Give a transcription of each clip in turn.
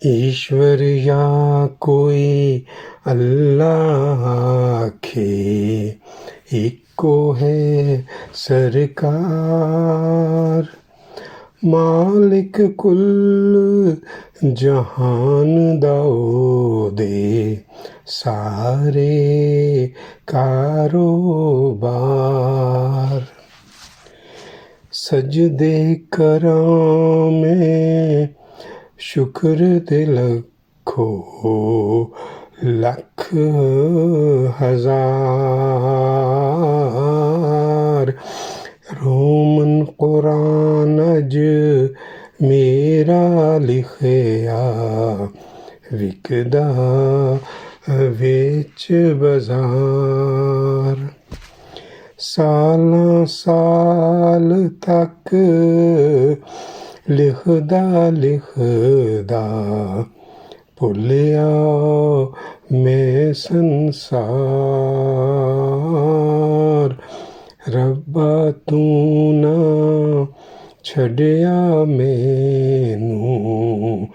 ईश्वर या कोई अल्लाह आखे, इक्को है सरकार। मालिक कुल जहान दाओ दे सारे कारोबार। सजदे करां में शुक्र दे लखो लख हजार। रोमन कुरान अज मेरा लिखया, विकदा विच बाजार। सालां साल तक लिखदा लिखदा भुलिया मैं संसार। रब्बा तू ना छड़िया मैनू,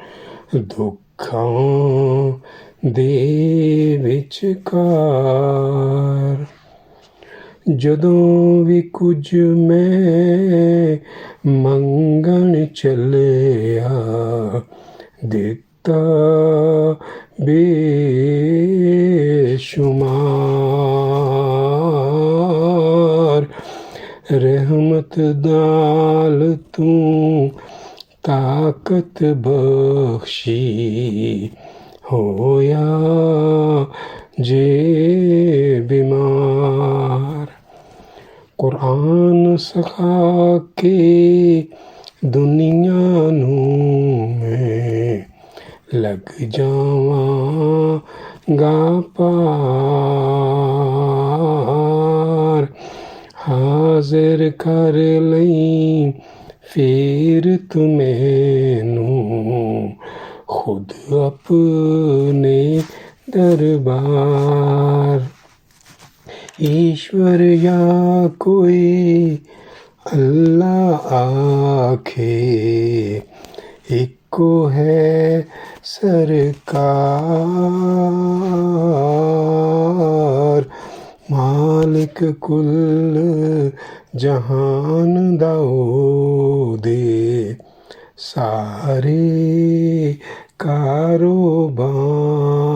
दुखां दे विचकार। जदों भी कुछ मैं मंगण चलिया, दिता बेशुमार। रहमत नाल तू ताकत बख्शी, होया जे बीमार। कुरान सिखा के दुनिया नूं मैं लग जावांगा पार। हाजिर कर लई फिर तू मैनूं खुद अपने दरबार। ईश्वर या कोई अल्लाह आखे, इक्को है सरकार। मालिक कुल जहान दाओ दे सारे कारोबार।